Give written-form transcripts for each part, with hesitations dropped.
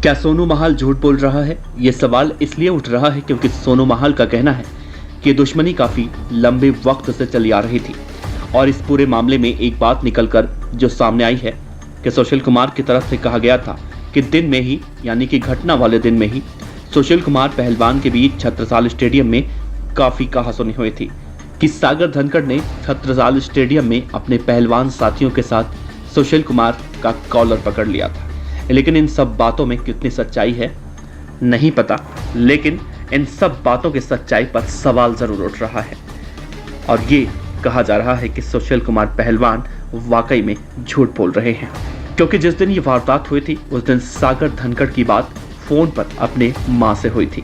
क्या सोनू महाल झूठ बोल रहा है? ये सवाल इसलिए उठ रहा है क्योंकि सोनू महाल का कहना है कि दुश्मनी काफी लंबे वक्त से चली आ रही थी और इस पूरे मामले में एक बात निकलकर जो सामने आई है कि सुशील कुमार की तरफ से कहा गया था कि दिन में ही, यानी कि घटना वाले दिन में ही सुशील कुमार पहलवान के बीच छत्रसाल स्टेडियम में काफी कहासुनी हुई थी कि सागर धनखड़ ने छत्रसाल स्टेडियम में अपने पहलवान साथियों के साथ सुशील कुमार का कॉलर पकड़ लिया था। लेकिन इन सब बातों में कितनी सच्चाई है नहीं पता, लेकिन इन सब बातों की सच्चाई पर सवाल जरूर उठ रहा है और ये कहा जा रहा है कि सुशील कुमार पहलवान वाकई में झूठ बोल रहे हैं, क्योंकि जिस दिन ये वारदात हुई थी उस दिन सागर धनखड़ की बात फोन पर अपने मां से हुई थी,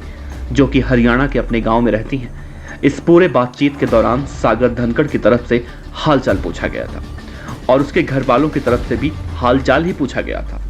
जो कि हरियाणा के अपने गांव में रहती हैं। इस पूरे बातचीत के दौरान सागर धनखड़ की तरफ से हालचाल पूछा गया था और उसके घर वालों की तरफ से भी हालचाल ही पूछा गया था।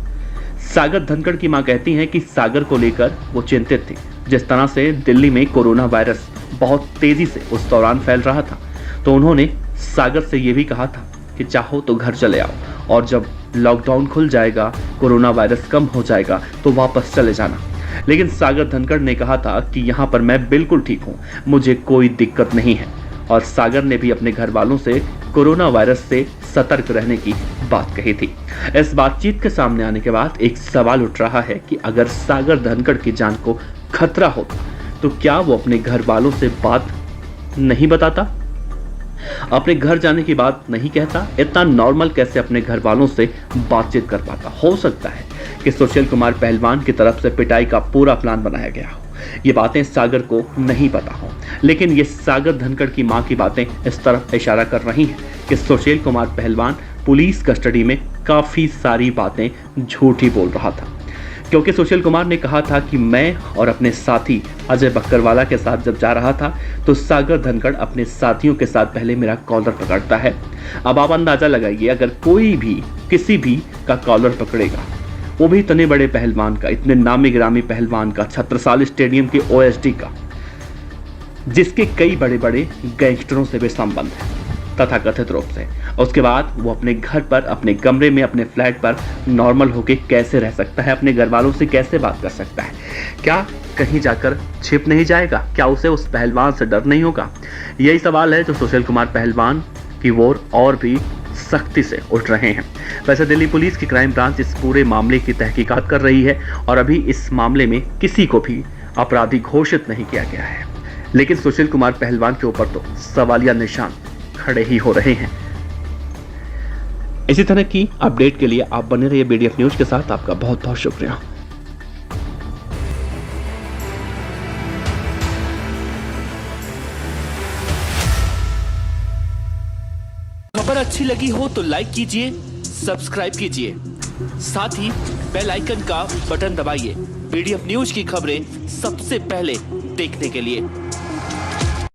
सागर धनखड़ की मां कहती हैं कि सागर को लेकर वो चिंतित थी। जिस तरह से दिल्ली में कोरोना वायरस बहुत तेजी से उस दौरान फैल रहा था, तो उन्होंने सागर से ये भी कहा था कि चाहो तो घर चले आओ और जब लॉकडाउन खुल जाएगा, कोरोना वायरस कम हो जाएगा तो वापस चले जाना। लेकिन सागर धनखड़ ने कहा था कि यहाँ पर मैं बिल्कुल ठीक हूँ, मुझे कोई दिक्कत नहीं है। और सागर ने भी अपने घर वालों से कोरोना वायरस से सतर्क रहने की बात कही थी। इस बातचीत के सामने आने के बाद एक सवाल उठ रहा है कि अगर सागर धनखड़ की जान को खतरा होता तो क्या वो अपने घर वालों से बात नहीं बताता, अपने घर जाने की बात नहीं कहता? इतना नॉर्मल कैसे अपने घर वालों से बातचीत कर पाता? हो सकता है कि सुशील कुमार पहलवान की तरफ से पिटाई का पूरा प्लान बनाया गया हो। ये बातें सागर को नहीं पता हो, लेकिन ये सागर धनखड़ की मां की बातें इस तरफ इशारा कर रही हैं कि सुशील कुमार पहलवान पुलिस कस्टडी में काफी सारी बातें झूठी बोल रहा था, क्योंकि सुशील कुमार ने कहा था कि मैं और अपने साथी अजय बक्करवाला के साथ जब जा रहा था तो सागर धनखड़ अपने साथियों के साथ पहले मेरा कॉलर पकड़ता है। अब आप अंदाजा लगाइए, अगर कोई भी किसी भी का कॉलर पकड़ेगा, वो भी इतने बड़े पहलवान का, इतने नामी गिरामी पहलवान का, छत्रसाल स्टेडियम के ओएसडी का, जिसके कई बड़े बड़े गैंगस्टरों से भी संबंध है तथा कथित रूप से, उसके बाद वो अपने घर पर, अपने कमरे में, अपने फ्लैट पर नॉर्मल होके कैसे रह सकता है? अपने घर वालों से कैसे बात कर सकता है? क्या कहीं जाकर छिप नहीं जाएगा? क्या उसे उस पहलवान से डर नहीं होगा? यही सवाल है जो सुशील कुमार पहलवान की ओर और भी सख्ती से उठ रहे हैं। वैसे दिल्ली पुलिस की क्राइम ब्रांच इस पूरे मामले की तहकीकात कर रही है और अभी इस मामले में किसी को भी अपराधी घोषित नहीं किया गया है, लेकिन सुशील कुमार पहलवान के ऊपर तो सवालिया निशान खड़े ही हो रहे हैं। इसी तरह की अपडेट के लिए आप बने रहिए बीडीएफ न्यूज के साथ। आपका बहुत बहुत शुक्रिया। खबर अच्छी लगी हो तो लाइक कीजिए, सब्सक्राइब कीजिए, साथ ही बेल आइकन का बटन दबाइए बीडीएफ न्यूज की खबरें सबसे पहले देखने के लिए।